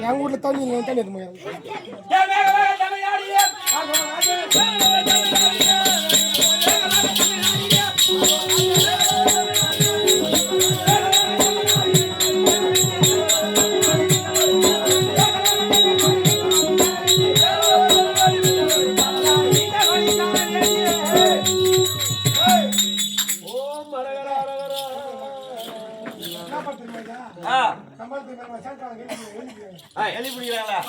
என் வீட்டுல தண்ணி தண்ணி எழுதி பிடிக்கிறாங்களா?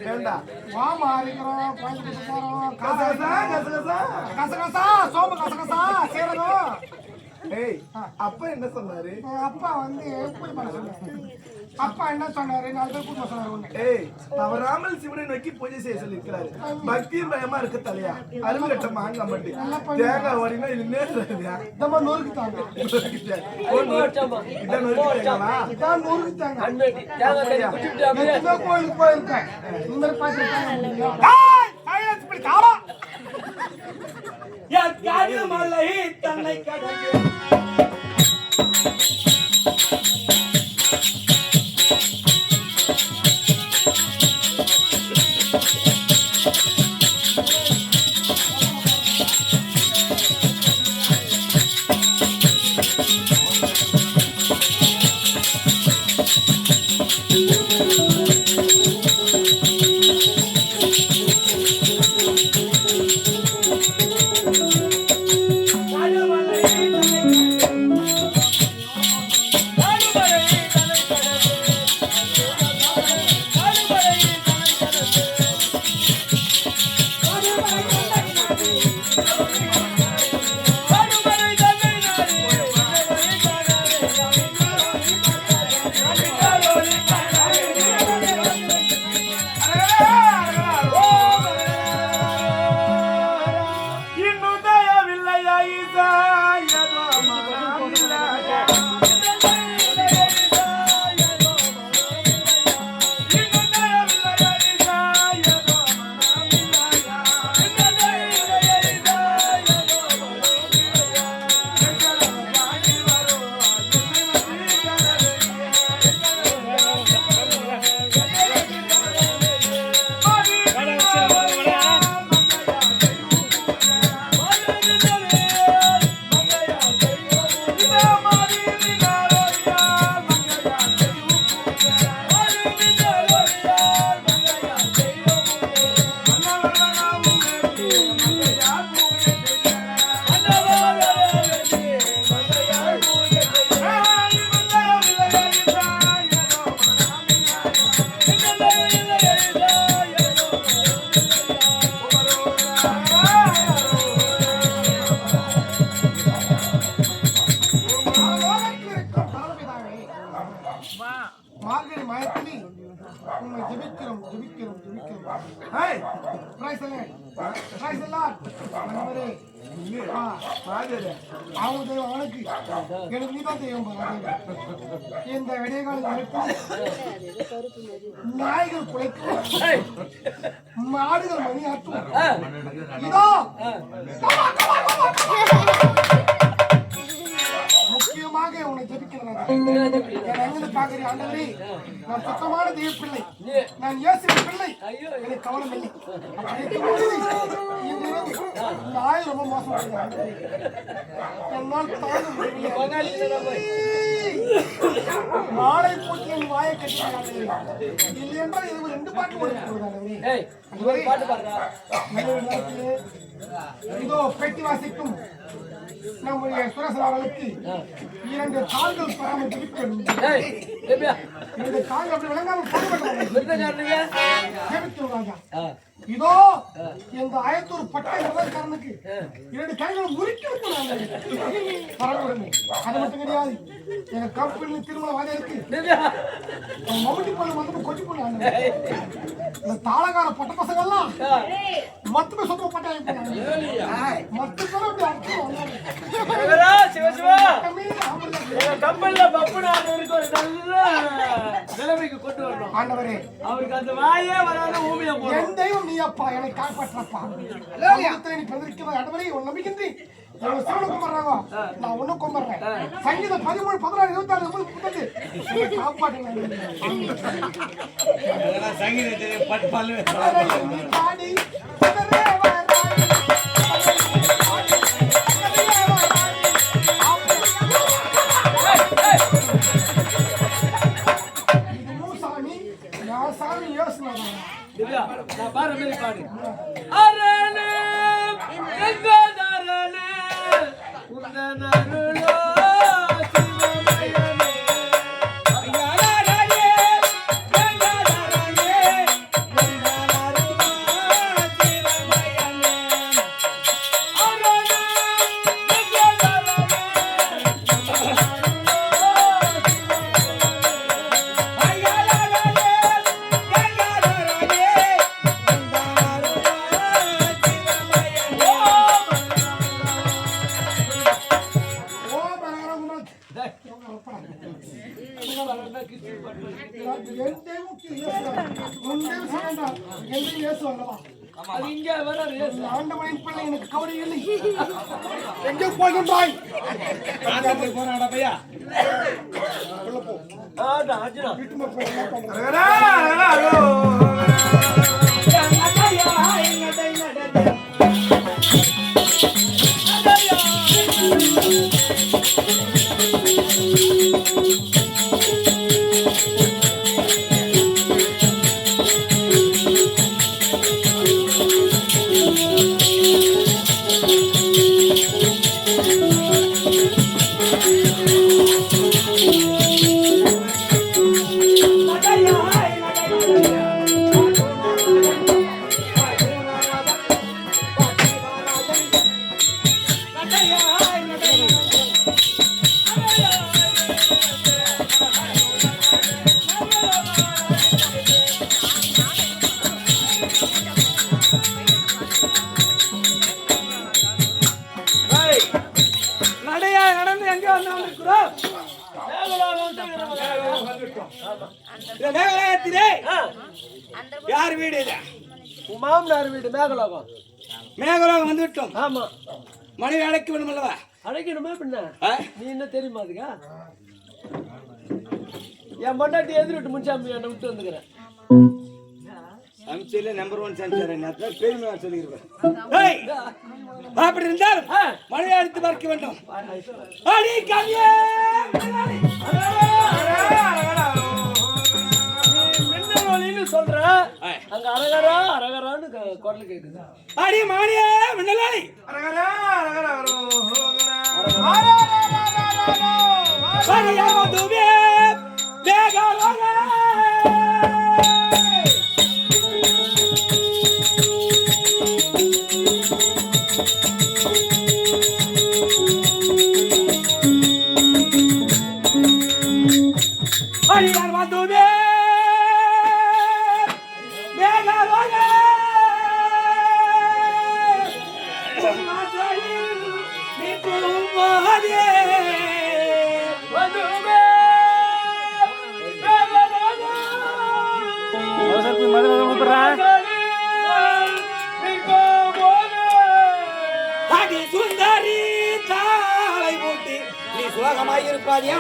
வேண்டாம் வாமா இருக்கிறோம் கோயிலுக்கு போறோம் கசகசா சோம்பு கசகசா சீரகம். ஏய் அப்பா என்ன சொன்னாரு? அப்பா வந்து எப்படி பண்ண சொன்னாரு? அப்பா என்ன சொன்னாரு? 4 பேர் கூட்ட சொன்னாரு. ஏய் தவறாமல் சிவனை நோக்கி பூஜை செய்ய சொல்லி இருக்கிறாரு. பக்தியும் பயமா இருக்கு தலையா. அருவி கட்ட மாங்க மட்டி தேங்காய் வடினா இது நேர்றதுயா. நம்ம நூறுக்கு தாங்க. இதான் நூறுக்குங்களா? இதான் நூறுக்கு தாங்க. தேங்காய் குடிச்சிட்டு அப்படியே கோயிலுக்கு போயிருக்கேன். இந்த பாத்துட்டாங்க. ஏய் சைலன்ஸ் இப்படி காவா. யா காரியமலை தன்னை கடக்கு. மார்கழி மாயத்திலே உன்னை ஜெபிக்கிறோம். ஏய் பிரைஸ் எல்லாம் நம்மரே அவங்க தெய்வம் அவனுக்கு எனக்கு நீதான் தெய்வம். இந்த விடைகால நாய்கள் குலைக்கும், மாடுகள் மணி ஆட்டும். இதோ முக்கியமாக உன்னை ஜெபிக்கிறேன். எங்க பாக்குறேன் ஆண்டவரே, நான் சுத்தமான தெய்வ பிள்ளை, நான் இயேசுவின் பிள்ளை, எனக்கு கவனம் இல்லை. இந்த ஆயுள் ரொம்ப மோசம் என்னால் தாங்க முடியவில்லை. மாலை போட்டு என் வாயை கட்டினாங்க. இல்லை என்றால் இது 2 பாட்டு ஓடுகிறாங்க. இதோ பெட்டி வாசிக்கும் நம்முடைய சுரசலாவலுக்கு 2 கால்கள் பராமரிக்க வேண்டும். 2 கால்கள் அப்படி விளங்காமல் இதோ எங்க ஆயத்தூர் பட்டை காரனுக்கு 2 கைகளும் முறுக்கி பரவாயில்லை. அது மட்டும் கிடையாது, எங்க கம்பெனி திருமண வாதிக்கு மம்முட்டி பொண்ணு வந்து கொச்சி பொண்ணு இந்த தாளகார பட்ட பசங்க எல்லாம் மொத்தமே சொந்த பட்டாயம் போனாங்க. மொத்த ஆண்டவரே, அவருக்கு அந்த வாயே வராத ஊமையா போறோம். என் தெய்வம் நீ அப்பா, என்னை காப்பாற்றப்பா. நீ பிறந்திருக்கிற ஆண்டவரே, உன் நம்பிக்கை சிவனை கும்பிடுறாங்க, நான் ஒன்னும் கும்பிடுறேன். சங்கீதம் 13, 16, 24, 30 காப்பாற்றுங்க. சாமி யோசனை நான் பாரு மாதிரி பாடு. அரனே கங்கதரனே உந்தனருளோ சிவமயனே ஐயாரனே கங்கதரனே உந்தனருளோ ஆண்டவனின் பிள்ளை எனக்கு கவலை இல்லை. எங்கே போகின்றாய்? போறாடா பையா. வீட்டு போய் என்ன பண்ற? யார் வீடு இது? மாமனார் வீடு மேகலோகம். மேகலோகம் வந்து விட்டோம். ஆமா, மனைவி அழைக்க வேணும் அல்லவா? அழைக்கணுமே பின்ன. நீ என்ன தெரியுமா அதுக்கா? என் பொண்டாட்டி எதிர்விட்டு முன்சாமி என்னை விட்டு வந்துக்கிறேன். அம்சில நம்பர் 1 சம்சாரம் பெருமையா சொல்லிருக்கேன். அப்படி இருந்தால் மனைவி அழைத்து பார்க்க வேண்டும். அடி கவியே சொல்ற அங்க அரகரா அரகரான்னு குரல் கேக்குது. அடி மானியே மின்னலாளி அரகரா அரகரா சரியா துவே தேகாலோக அடியார் வந்துவே அடி சுந்தரி தாளை பூட்டி நீ சுலகமாயிருப்பாதியா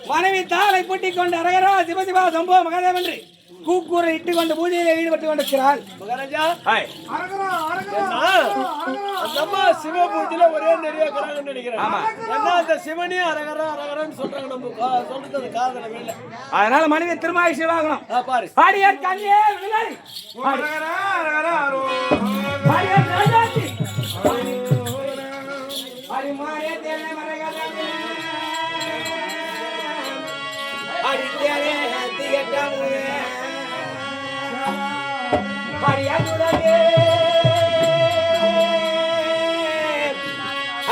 மனைவி தாளை பூட்டிக் கொண்டு அரகரா சிவசிவா சம்போ மகாதேவ் என்று கூக்கூரை இட்டுக் கொண்டு பூஜையில் ஈடுபட்டு கொண்டிருக்கிறாள். மகாராஜா அரகரா அரகரா அந்த அம்மா சிவ பூஜையில ஒரே நிறைய இருக்கிறாங்கன்னு நினைக்கிறேன். ஏன்னா அந்த சிவனே அரகரா அரகரான்னு சொல்றாங்க. நம்ம சொல்றது அது காதல வேலை. அதனால மனைவி திருமாயிஷி வாங்கணும். பாரு ஆடியார் கண்ணே விளையாடி அரகரா அரகரா ஆடியார் ராஜாச்சி ஆடி மாரே தேனை மரகதமே ஆடி தேனே திகட்டாமே ஆடியாருடனே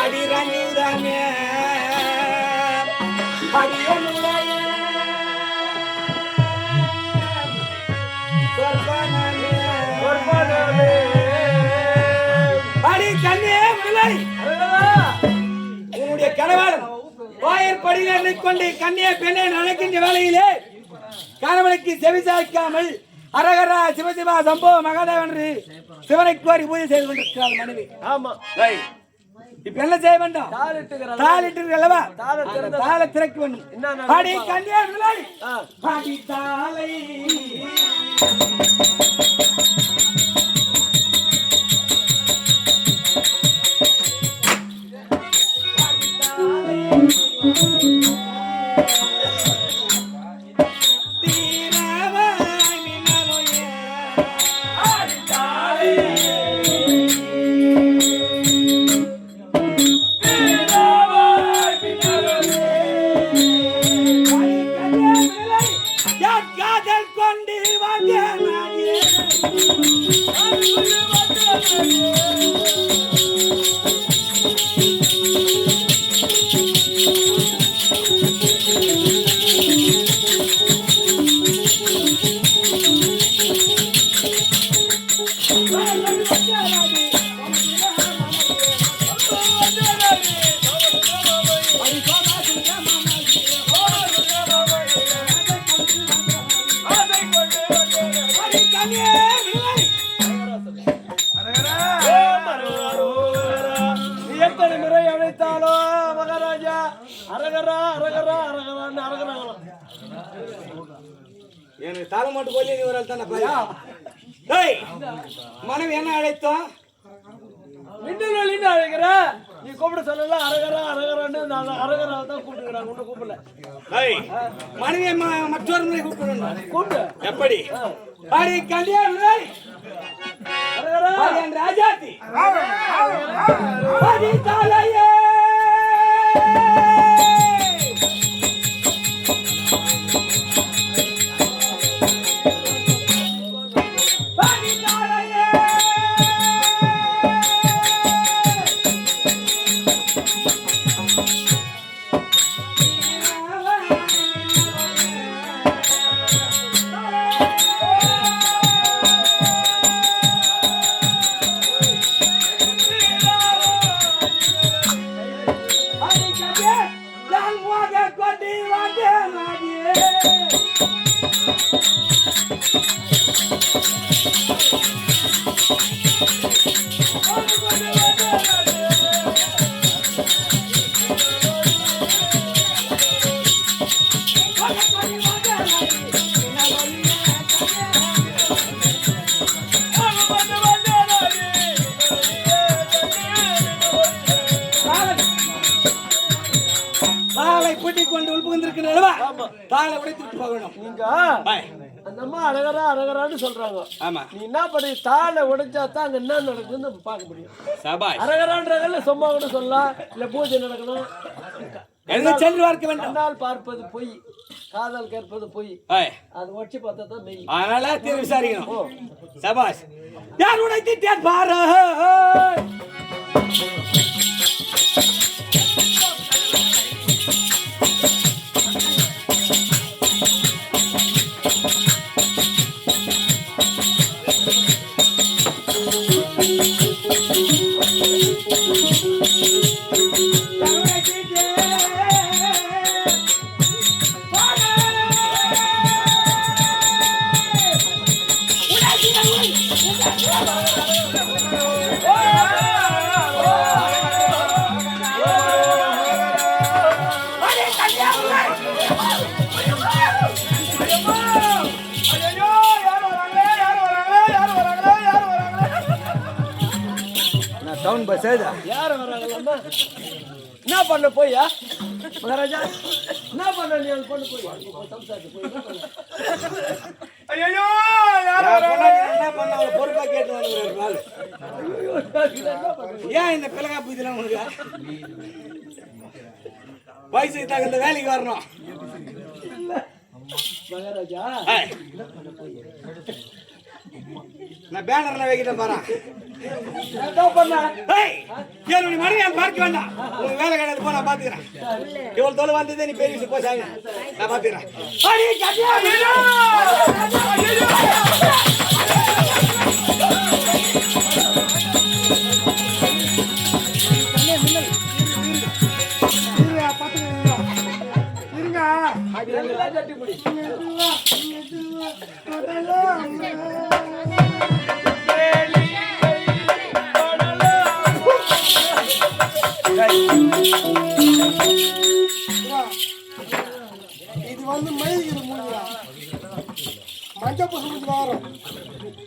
ஆடி ரஞ்சுதாமே ஆடியனுடைய சொர்பனமே அடி கண்ணே விளையாடி கணவன் வாயிற்படியில் எண்ணிக்கொண்டு கண்ணிய பெண்ணை நினைக்கின்ற வேளையிலே கணவனுக்கு செவிசாய்க்காமல் அரகரா சிவசிவா சம்போ மகாதேவன் சிவனை கோரி பூஜை செய்து கொண்டிருக்கிறார் மனைவி. ஆமா இப்ப என்ன செய்ய வேண்டும்? தாளிட்டு அல்லவா? தாளை திறக்க வேண்டும். அடி கன்னியாகுமரி அடி தாளை மனைவி என்ன அழைத்தோம்? அழைக்கிற நீ கூப்பிட சொல்லல அரகரா அரகரான்னு அரகரா தான் கூப்பிட்டுக்கிறாங்க. ஒண்ணு கூப்பிடல. மனைவி மற்றொரு முறை கூப்பிடணும். கூப்பிடு. எப்படி? அடி கல்யாணம் ராஜாத்தி அடி தாலையே சொல்றாங்க. நீ என்ன பண்ணி தாளை உடைச்சா தான் அங்க என்ன நடக்குதுன்னு பார்க்க முடியும். அரகரான்றதுல சும்மா கூட சொல்லலாம். இல்ல பூஜை நடக்கணும். கண்ணால் பார்ப்பது பொய், காதல் கேட்பது பொய். அது வச்சு பார்த்தா தான் மெய். அதனால தீர்வு விசாரிக்கணும். சபாஷ். யார் உடைத்திட்டார் பாரு. யார் வராங்களா? என்ன பண்ண போயா மகாராஜா? என்ன பண்ண நீ பண்ண போய் பொறுப்பா கேட்டு ஏன் இந்த பிளகா புதிலாம் உனக்கு வயசுக்கு தகுந்த வேலைக்கு வரணும். மகாராஜா நான் பேனர்ல வைக்கிட்டேன் பாரு. மனைவி பார்க்க வேண்டாம். உங்க வேலை கிடையாது போ, நான் பாத்துக்கிறேன். இவ்வளவு தொலை வந்ததே நீ பெரிய விஷயம் போச்சாங்க. நான் பாத்துக்கிறேன். கட்டிப்பிடி. இது வந்து மயில்கிற மூலிகா மஞ்சள் பூசு முடிச்சு வரும்.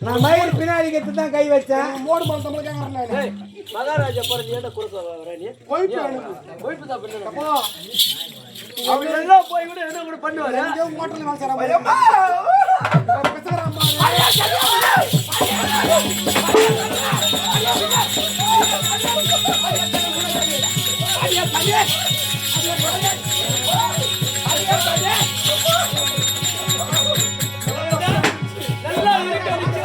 நான் மயில் பின்னாடி கத்து தான் கை வச்சேன். மோடு மரம் தமிழ் கேட்கறேன். ஏய், மகாராஜா பிறகு ஏன்டா கொடுக்க வர நீ? கொய்ப்பு எனக்கு போயிட்டு தான் பண்ணு. அப்போ அவர் எல்லாம் போய் கூட என்ன கூட பண்ணுவாரு? எங்கேயோ ஹோட்டலில் வேலை செய்கிறான் பேசுகிறான். நல்லா இருக்கு, அடிச்சு.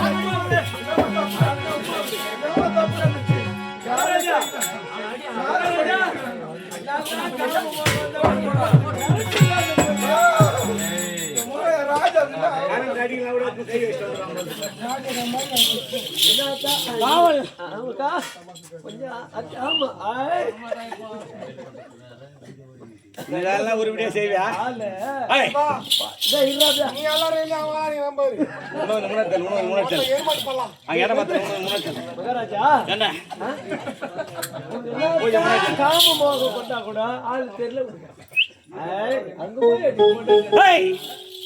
மகாராஜா, மகாராஜா, காவல் ஆமாக்கா, கொஞ்சம் ஆமா. ஆய். இதெல்லாம் உருப்படியா செய்வியா? ஆளு. ஏய், டேய், இருடா. நீ எல்லாரும் இல்லை அவன் நீ நம்பாரு ஏற்பாடு பண்ணலாம். அங்க இடம் பார்த்து மகாராஜா, என்ன காம மோகம் கொண்டா கூட ஆள் தெரியல. ஆய், அங்க போய் அடி போடு. ஏய்,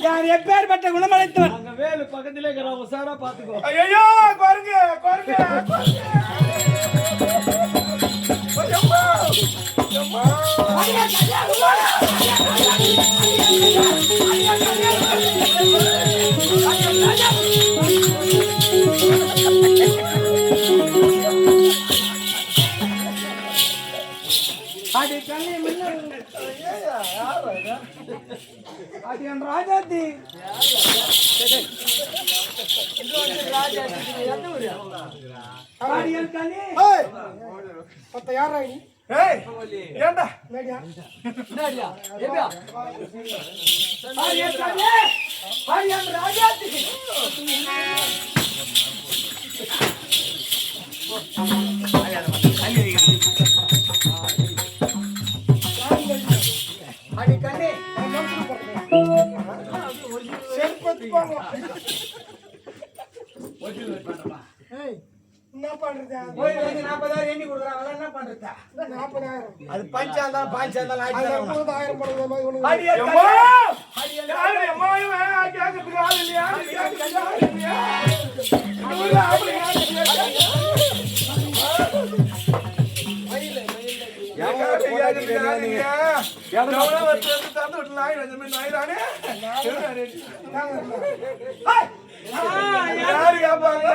யார் எப்பேற்பட்ட குணமளித்தவன்? அங்க வேலு பக்கத்திலே இருக்கிற உசாரா பாத்துக்கோ. ஐயோ பாருங்க பாருங்க அடி கண்ணி மின்னல் அடி என் ராஜாத்தி அடி என் கண்ணி ஏய், மத்த யாரா நீ? ஏய் ஏண்டா லேடியா? என்னடியா? ஏபியா? அடி என் கண்ணி அடி என் ராஜாத்தி அடி கண்ணி செருப்பத்துப்பாங்க. ஏய், என்ன பண்றது? போய் வந்து 40,000 எண்ணி கொடுக்குறாங்க என்ன பண்றதா? 40,000. அது பஞ்சாந்தா பாஞ்சாந்தா அது ஆயிடுச்சு. 10,000 போடுறது மாதிரி ஒண்ணு. அடி என் அம்மா அடி என் யாரு அம்மா இவன் கேட்கறதுக்கு ஆள் இல்லையா கேட்கறதுக்கு ஆள் இல்லையா அவங்கள அப்படி யாரு கேட்பாங்க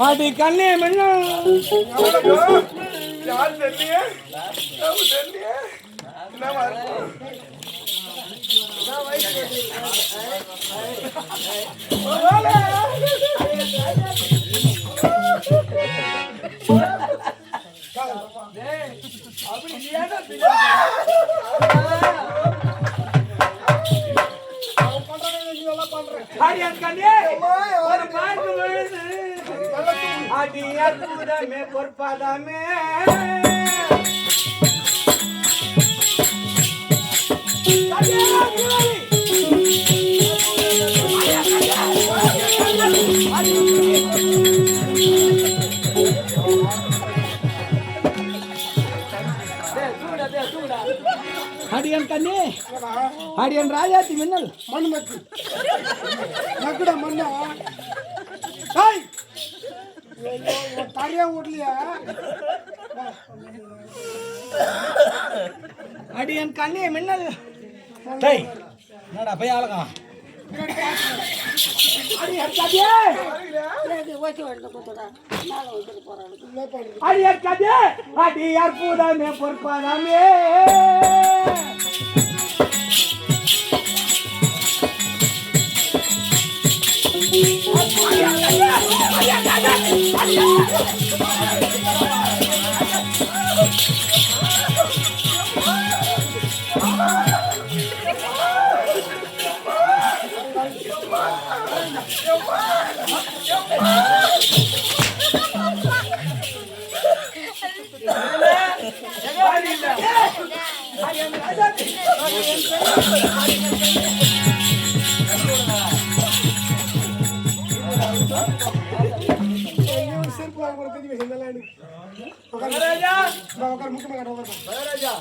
அடி கண்ணே மின்னல் யாரு தெரியலையே தெரியலையே என்னவா இருக்கும் அப்படி நீ ஏன்டா அவன் பண்றாங்க, நீ எல்லாம் பண்ற. அடி என் கண்ணே ஒரு பாட்டு விழுது அடி அற்புதமே பொற்பாதமே அடியன் கண்ணே அடியன் ராஜாத்தி மின்னல் மண் மக்கு மக்குடா மண்ணா. ஏய், ஐயோ, உன் தரையா விடலையா? அடியன் கண்ணே மின்னல் டேய் என்னடா போய் ஆளகம் அடியன் கண்ணே அடியன் கண்ணே அடி அற்புதமே பொற்பாதமே செருப்பு வாங்க கூட தெரிஞ்சு வச்சிருந்தாலும் எனக்கு மகாராஜா உட்கார் முக்கியமாக மகாராஜா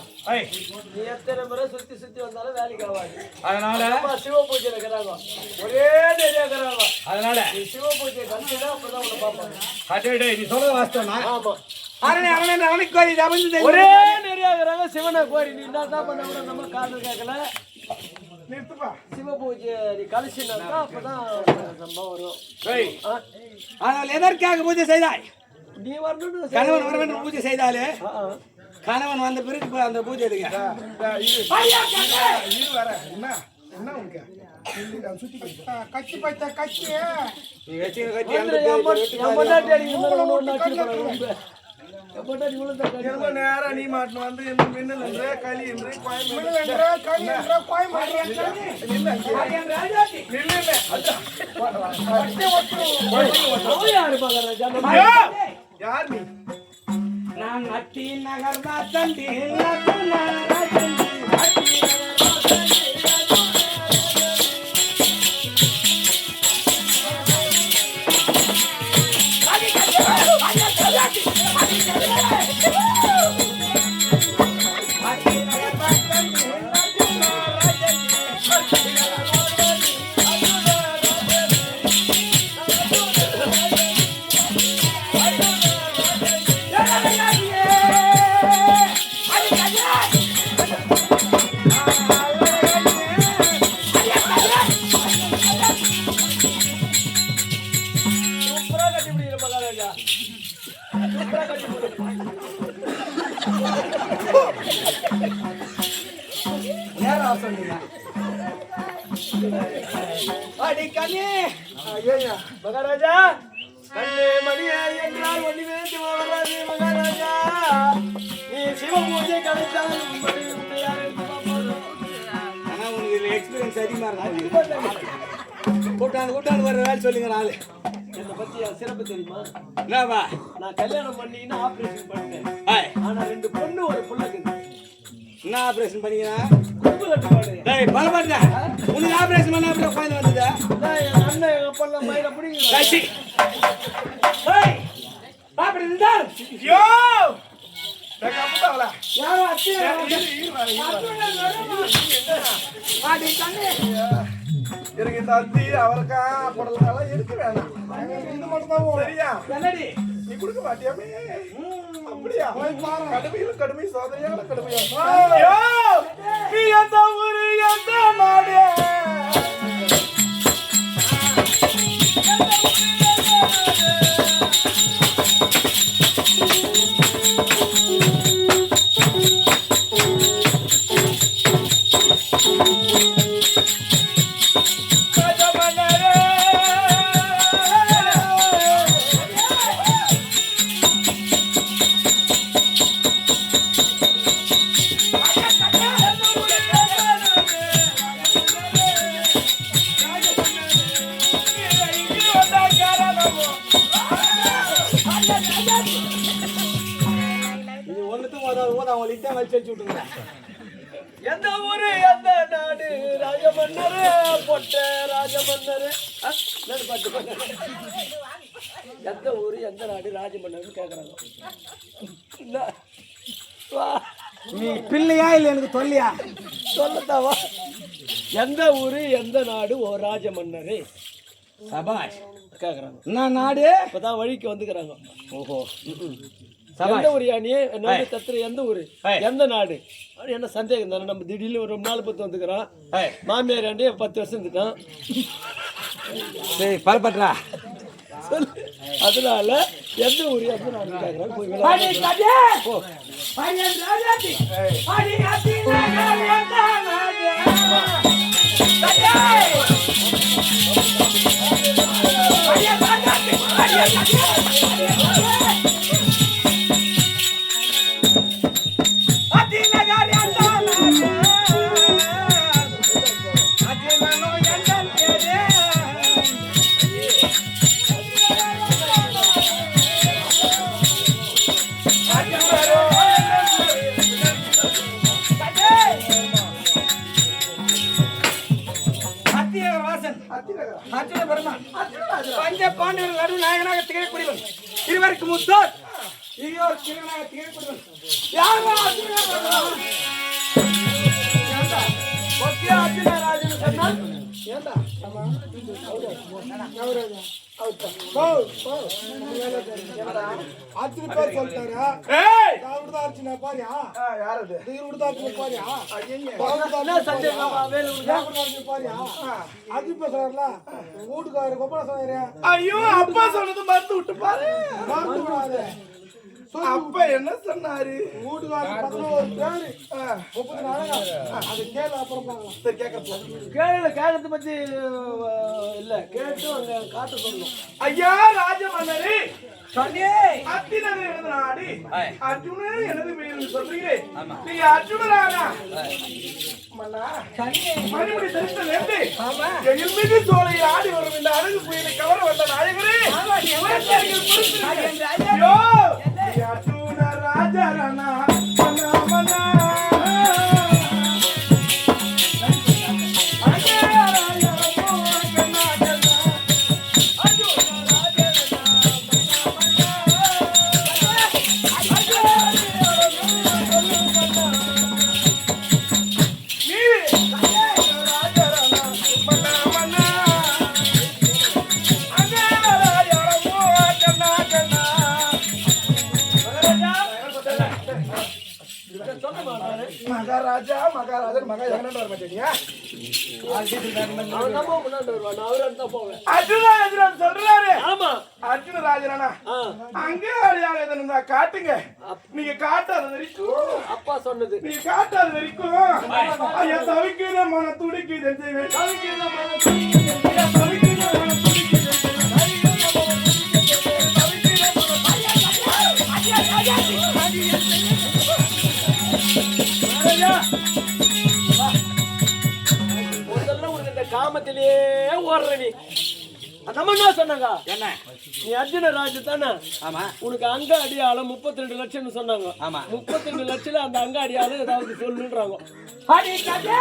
நீ எத்தனை முறை சுத்தி சுத்தி வந்தாலும் வேலைக்கு ஆகாது. அதனால அம்மா சிவ பூஜையில இருக்கிறாங்க, ஒரே நிறைய இருக்கிறாங்க. அதனால நீ சிவ பூஜையை கண்டிப்பா அப்பதான் உன்னை பார்ப்பாங்க. அடே நீ சொல்றது வாஸ்தவமா? ஆமா, அரணை அரணை அரணைக்கு கோரி தமிழ்ந்து ஒரே நிறைய இருக்கிறாங்க. சிவனை கோரி நீ என்ன தான் பண்ண கூட நம்ம காதல் கேட்கல. நிறுத்துப்பா. சிவ பூஜை நீ கழிச்சுனாக்கா அப்பதான் நம்ம வரும். ஆனால் எதற்காக பூஜை செய்தாய்? நீ வரணும்னு கணவன் வர வேண்டும் பூஜை செய்தாலே கணவன் வந்த பிறகு இப்ப அந்த பூஜை எடுங்க. இது வர என்ன என்ன உனக்கு சுத்தி கட்சி பைத்த கட்சி நீ வச்சு கட்டி எவ்வளவு நேரம் நீ மாட்டு வந்து மின்னல் என்று களி என்று யார் நீ? நான் நட்டி நகர்தா தண்டி மகாராஜா கண்ணே மணியே என்றால் ஒன்றுமே வராது. மகாராஜா நீ சிவ பூஜை கலைத்தால் ஆனா உனக்கு எக்ஸ்பீரியன்ஸ் அதிகமா இருக்கும். கூட்டாந்து வர வேலை சொல்லுங்க நாலு. என்னை பத்தி சிறப்பு தெரியுமா? என்னவா? நான் கல்யாணம் பண்ணின்னு ஆபரேஷன் பண்ணிட்டேன். ஆனா 2 பொண்ணு ஒரு புள்ளக்கு. என்ன ஆபரேஷன் பண்ணீங்கன்னா? குறும்பு கட்டுப்பாடு. டேய் பலமாட்டா. உனக்கு ஆபரேஷன் பண்ண அப்புறம் குழந்தை வந்ததா? என் அண்ணன் எங்க அப்பா மயில பிடிங்க. கட்சி. டேய் ஆபரேஷன் தான். யோ கப்பட்டாவல யாரோ அத்தியா ஆடி கண்ணே. எனக்கு இந்த அத்தி அவரக்கா படலாம் எடுக்க வேணாம். இது மட்டும் தான் சரியா? என்னடி நீ கொடுக்க மாட்டியாமே? அப்படியா? கடுமையில் கடுமை சோதனையான கடுமையா? நீ எந்த ஊரு எந்த நாடு? எந்த ஊரு எந்த நாடு? ராஜமன்னரு பொட்ட ராஜமன்னரு. எந்த ஊரு எந்த நாடு ராஜமன்னர்னு கேக்குறாங்க. நீ பிள்ளையா இல்ல எனக்கு தொல்லையா? சொல்லத்தாவா? எந்த ஊரு எந்த நாடு ஓ ராஜமன்னரு சபாஷ் கேக்குறாங்க. என்ன நாடு? இப்பதான் வழிக்கு வந்துக்கிறாங்க. ஓஹோ எந்த ஊரு யானியே என்ன கத்துற? எந்த ஊரு எந்த நாடு? என்ன சந்தேகம் தானே? நம்ம திடீர்னு ஒரு 4 பத்து வந்துக்கிறோம். மாமியார் 10 வருஷம் இருந்துட்டான். சரி பரப்பற்றா சொல்லு. அதனால எந்த ஊரு எந்த நாடு கேக்குறாங்க. போய் அர்ஜுன பெருமான் பஞ்ச பாண்டவர் நடு நாயகனாக திகழக்கூடியவன் இருவருக்கு முத்தார் இருவர் திருநாயக திகழக்கூடியவன் யாரோ அர்ஜுன பெருமான் ஒத்தியா அர்ஜுன ராஜன் சொன்னால் ஏண்டா அர்ஜுன பேர் சொல்லிட்டாரா அர்ஜுனா பாரியா யாரது பாரியா பாரியா அர்ஜுன் பேசுறாருல வீட்டுக்காரரு கொப்பள சொன்னாரு ஐயோ அப்பா சொன்னது மறந்து விட்டு பாரு மறந்து விடாத அப்பா என்ன சொன்னாரு வீட்டுக்காரரு 11 பேரு 30 நாளா அது கேளு அப்புறம் பார்க்கலாம் சரி கேட்கறேன் கேட்கறது பத்தி இல்ல கேட்டு அங்க காட்ட சொல்லணும் ஐயா ராஜமன்னரே சொன்னே அத்தினது எனது நாடி அர்ஜுனன் எனது மேல் சொல்றீங்களே நீ அர்ஜுனரானா மன்னா மறுபடி தரிசனம் எப்படி எல்மிகு சோலை ஆடி வரும் இந்த அழகு புயலை கவர வந்த நாயகரே ஐயோ அர்ஜுன ராஜரணா மன்னா மன்னா மகாராஜா மகாராஜன் மகா எங்கன்னு வர மாட்டேனியா அவன் நம்ம முன்னாடி வருவான் நான் அவரு தான் போவேன் அர்ஜுன் சொல்றாரு ஆமா அர்ஜுன ராஜனா அங்கே அடையாளம் எதுன்னு இருந்தா காட்டுங்க நீங்க காட்டாத வரைக்கும் அப்பா சொன்னது நீங்க காட்டாத வரைக்கும் ஐயா தவிக்கிற மன துடிக்குது தவிக்கிற மன துடிக்குது தவிக்கிற மன துடிக்குது முதல்ல உனக்கு இந்த காமத்திலேயே ஓடுற நீ நம்ம என்ன சொன்னாங்க என்ன நீ அர்ஜுன ராஜு தானே ஆமா உனக்கு அங்க அடியாளம் 32 லட்சம்னு சொன்னாங்க ஆமா 32 லட்சம் அந்த அங்க அடியாளம் ஏதாவது சொல்லுன்றாங்க அடி கதே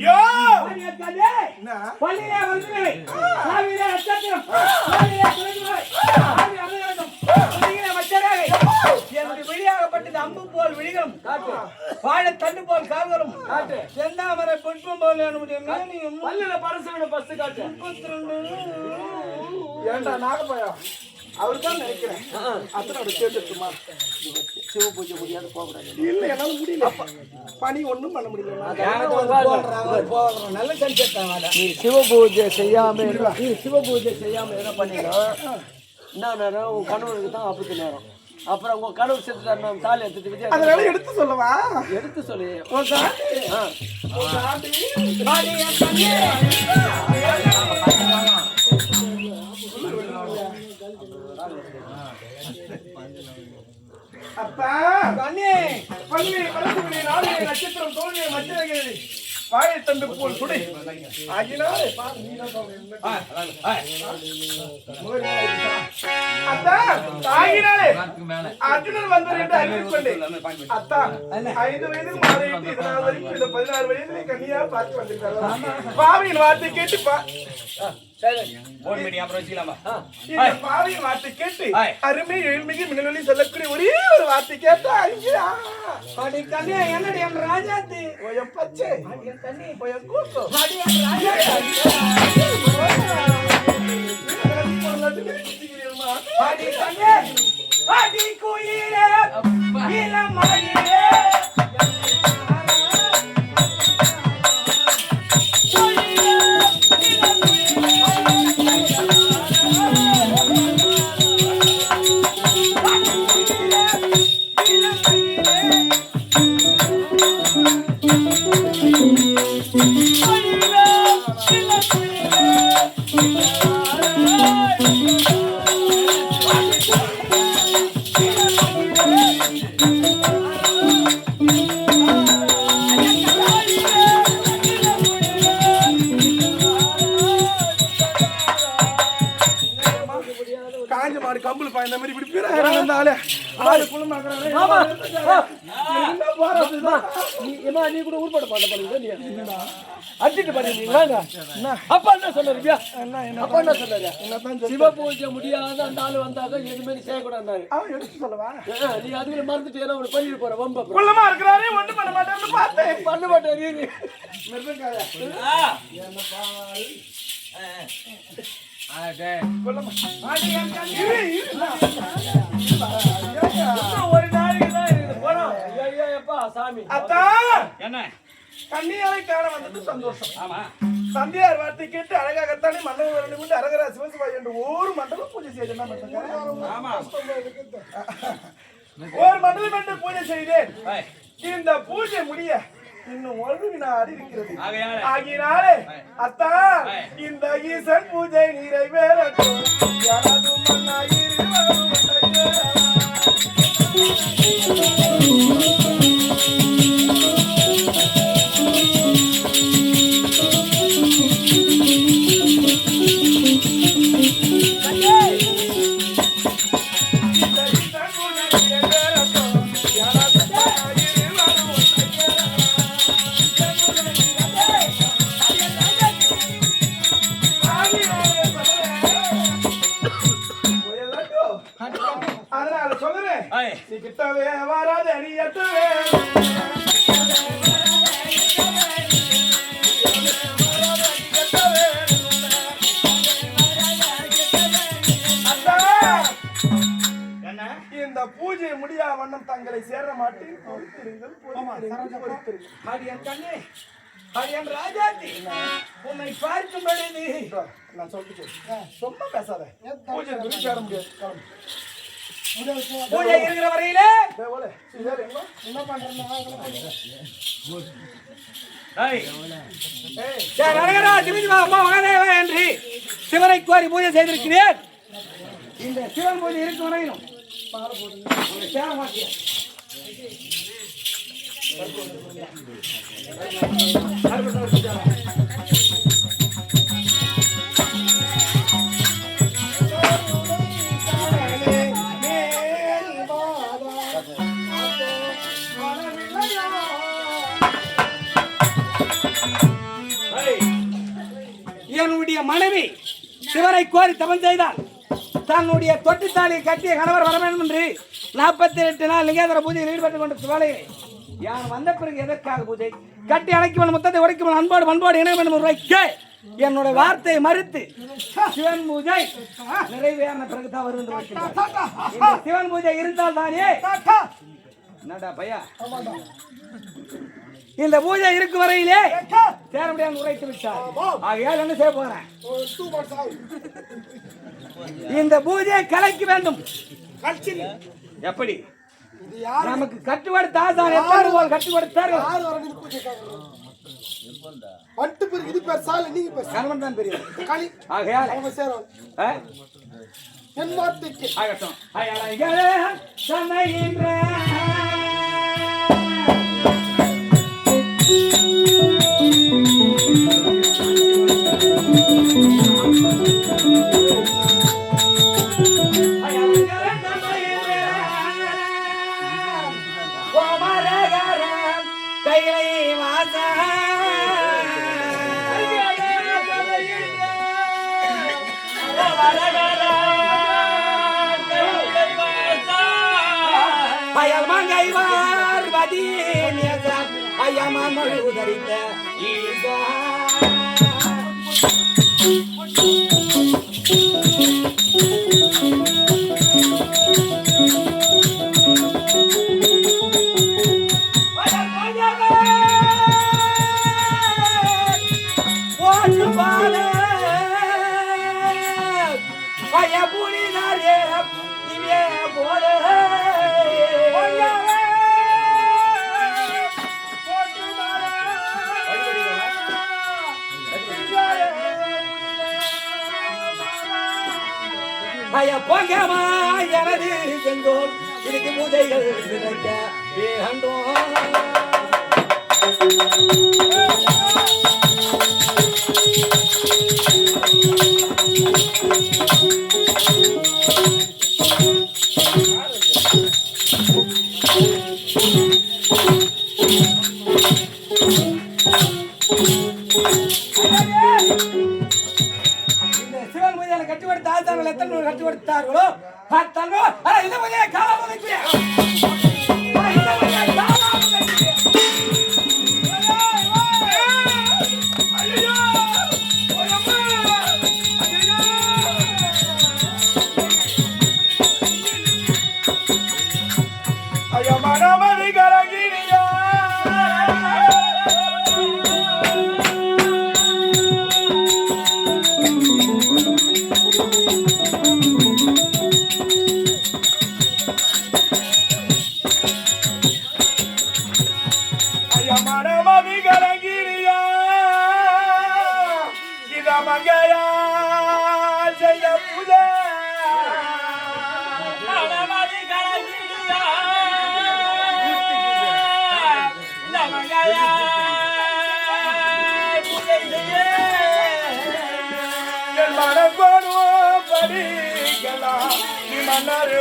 யோ அடி கதே என்ன பள்ளியிலே வந்து சாவியிலே அச்சத்திரம் சாவியிலே குறைவாய் சாவி அமரணும் பள்ளியிலே மச்சராக எனக்கு வெளியாகப்பட்டது அம்பு போல் விழிகளும் காட்டு வாழை தண்டு போல் கால்களும் காட்டு செந்தாமரை புஷ்பம் போல் என்னுடைய மேனியும் பல்லுல பரசுவின பஸ்ட் காட்டு 32 ஏண்டா நாகப்பயா அவர் தான் நினைக்கிறேன் அத்தனோட கேட்டுமா சிவ பூஜை முடியாது போகக்கூடாது இல்ல என்னால முடியல பணி ஒண்ணும் பண்ண முடியல நல்ல செஞ்சுட்டாங்க நீ சிவ பூஜை செய்யாம நீ சிவ பூஜை செய்யாம என்ன பண்ணிடும் என்ன நேரம் உன் கணவனுக்கு தான் ஆபத்து நேரம் அப்புறம் உங்க கணவர் செத்துட்டாரு நான் தாலி எடுத்துட்டு விஜய் அதனால எடுத்து சொல்லவா எடுத்து சொல்லி உன் சாண்டி அப்பா கண்ணே பள்ளி பரசுமணி நாடு நட்சத்திரம் தோல்வியை மச்சரகிறது வாயை தண்டு போல் சுடை ஆகினாலே அர்ஜுனன் வந்தார் என்று அறிவித்துக் கொண்டேன் அத்தா 5 வயதுக்கு மாறிவிட்டு 14 வரைக்கும் இந்த 16 வயதிலே கன்னியா பார்த்து வந்திருக்காரு பாவியின் வார்த்தை கேட்டு பாவியின் வார்த்தை கேட்டு அருமை எழுமிகு மின்னலொலி சொல்லக்கூடிய ஒரே ஒரு வார்த்தை கேட்டா அடி கண்ணே என்னடி என் ராஜாத்தி என் பச்சை என் கூட்டம் அடி கண்ணே அடி குயிலே இளமயிலே காஞ்ச மாடு கம்புல பாய்ந்த மாதிரி இப்படி பிற வந்தாலே ஆளு புள்ள நீ கூட ஊர்பட பாட்ட பண்ணுங்க நீ அடிச்சிட்டு பண்ணிருந்தீங்களா? அப்பா என்ன சொன்னாரு? அப்பா என்ன சொன்னாரு? சிவ பூஜை முடியாத அந்த ஆளு வந்தாங்க எதுவுமே செய்யக்கூடாது. அவன் எடுத்து சொல்லவா? நீ அதுல மறந்துட்டு ஏதோ ஒண்ணு பண்ணிட்டு போற வம்ப குள்ளமா இருக்கிறாரே ஒண்ணு பண்ண மாட்டேன்னு பார்த்தேன். பண்ண மாட்டேன். ஒரு நாளைக்கு தான் இருக்குது போனோம். ஐயா எப்பா சாமி அத்தா என்ன கண்ணியாரை காண வந்துட்டு சந்தோஷம். ஆமா சந்தியார் வார்த்தை கேட்டு அழகாகத்தானே மண்டபம் வரணும் கொண்டு அரகரா சிவசிவாய் என்று ஒரு மண்டபம் பூஜை செய்தேன். ஆமா ஒரு மண்டலம் என்று பூஜை செய்தேன். இந்த பூஜை முடிய இன்னும் ஒரு வினாடி இருக்கிறது. ஆகினாலே அத்தா இந்த ஈசன் பூஜை நிறைவேறட்டும். எனது மன்னாயிரு அதனால சொல்லுறேன், நீ கிட்டவே வராத நீ எட்டவே இந்த பூஜை முடியா வண்ணம் தங்களை சேர மாட்டேன். உன்னை பார்க்கும் பொழுது நான் சொல்லிட்டு சும்மா பேசாத. பூஜை சேர முடியாது. பூஜை இருக்கிற வரையிலே என்ன பண்றேன் அம்மா மகாதேவா என்று சிவனை கோரி பூஜை செய்திருக்கிறேன். இந்த சிவன் பூஜை இருக்கும் வரையிலும் சேர மாட்டேன். என்னுடைய மனைவி சிவனை கோரி தவம் செய்தால் தன்னுடைய தொட்டித்தாலியை கட்டிய கணவர் வர வேண்டும் என்று 48 நாள் லிங்கேஸ்வர பூஜையில் ஈடுபட்டுக் கொண்ட வேளையில் யார் வந்த பிறகு எதற்காக பூஜை கட்டி அணைக்கவன் முத்தத்தை உடைக்கவன் அன்போடு பண்போடு இணைய வேண்டும் ரூபாய்க்கு என்னுடைய வார்த்தையை மறுத்து சிவன் பூஜை நிறைவேறின பிறகுதான் வருகின்ற சிவன் பூஜை இருந்தால் தானே என்னடா பையா இந்த பூஜை இருக்கும் வரையிலே சேர முடியாது உரைத்து விட்டார். ஆகையால் என்ன செய்ய போறேன், இந்த பூஜையை கலைக்க வேண்டும். எப்படி நமக்கு கட்டுப்பாடு தாசான் எப்படி கட்டுப்படுத்தார் கணவன் தான் பெரிய. ஆகையால் என் வார்த்தைக்கு ஆகட்டும். ஐயமான் உதறித்த ஈசா பொங்கமா எனது செங்கோல் இதுக்கு பூஜைகள் கிடைக்க வேண்டோம். இந்த சிவன் பூஜையில கட்டி கொடுத்த ஆச்சாரங்கள் எத்தனை பேர் கட்டி கொடுத்தார்களோ அத்தனை இந்த பூஜையை காலாமல் வைக்கிறேன். இந்த பூஜையை காலாமல் வைக்கிறேன். மனப்படும் படிக்கலாம் நீ மன்னர்